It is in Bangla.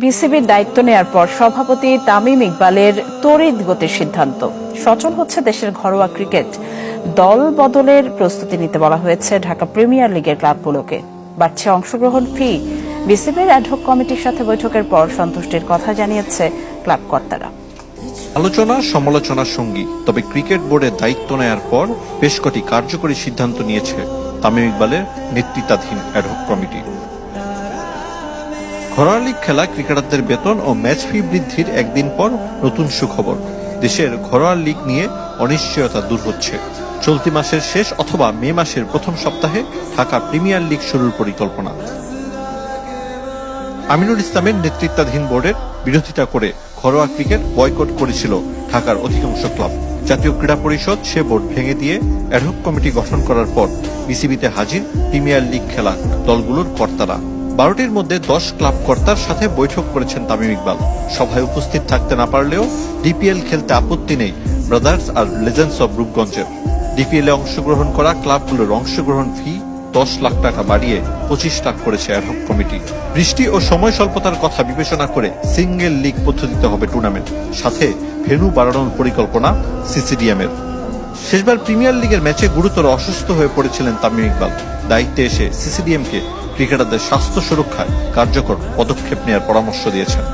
বিসিবির দায়িত্ব নেয়ার পর সভাপতি তামিম ইকবালের তড়িৎ গতির সিদ্ধান্ত। সচল হচ্ছে দেশের ঘরোয়া ক্রিকেট। দল বদলের প্রস্তুতি নিতে বলা হয়েছে ঢাকা প্রিমিয়ার লিগের ক্লাবগুলোকে। বাড়ছে অংশগ্রহণ ফি। বিসিবির অ্যাডহক কমিটির সাথে বৈঠকের পর সন্তুষ্টির কথা জানিয়েছে ক্লাব কর্তারা। আলোচনা সমালোচনার সঙ্গী, তবে ক্রিকেট বোর্ডের দায়িত্ব নেয়ার পর বেশ কটি কার্যকরী সিদ্ধান্ত নিয়েছে তামিম ইকবালের নেতৃত্বাধীন অ্যাডহক কমিটি। ঘরোয়া লীগ খেলা ক্রিকেটারদের বেতন ও ম্যাচ ফি বৃদ্ধির একদিন পর নতুন সুখবর। দেশের ঘরোয়া লীগ নিয়ে অনিশ্চয়তা দূর হচ্ছে। চলতি মাসের শেষ অথবা মে মাসের প্রথম সপ্তাহে ঢাকা প্রিমিয়ার লিগ শুরুর পরিকল্পনা। আমিনুল ইসলামের নেতৃত্বাধীন বোর্ডের বিরোধিতা করে ঘরোয়া ক্রিকেট বয়কট করেছিল ঢাকার অধিকাংশ ক্লাব। জাতীয় ক্রীড়া পরিষদ সে বোর্ড ভেঙে দিয়ে অ্যাডহক কমিটি গঠন করার পর বিসিবিতে হাজির প্রিমিয়ার লিগ খেলা দলগুলোর কর্তারা। 12টির মধ্যে 10 ক্লাব কর্তার সাথে বৈঠক করেছেন তামিম ইকবাল। সভায় উপস্থিত থাকতে না পারলেও ডিপিএল খেলতে আপত্তি নেই ব্রাদার্স আর লেজেন্ডস অব রূপগঞ্জের। ডিপিএল এ অংশগ্রহণ করা ক্লাবগুলোর অংশগ্রহণ ফি 10 লাখ টাকা বাড়িয়ে 25 লাখ করেছে অ্যাডহক কমিটি। বৃষ্টি ও সময় স্বল্পতার কথা বিবেচনা করে সিঙ্গেল লিগ পদ্ধতিতে হবে টুর্নামেন্ট, সাথে ভেন্যু বাড়ানোর পরিকল্পনা সিসিডিএম এর। শেষবার প্রিমিয়ার লিগের ম্যাচে গুরুতর অসুস্থ হয়ে পড়েছিলেন তামিম ইকবাল। দায়িত্বে এসে সিসিডিএম কে ক্রিকেটারদের স্বাস্থ্য সুরক্ষায় কার্যকর পদক্ষেপ নেওয়ার পরামর্শ দিয়েছেন।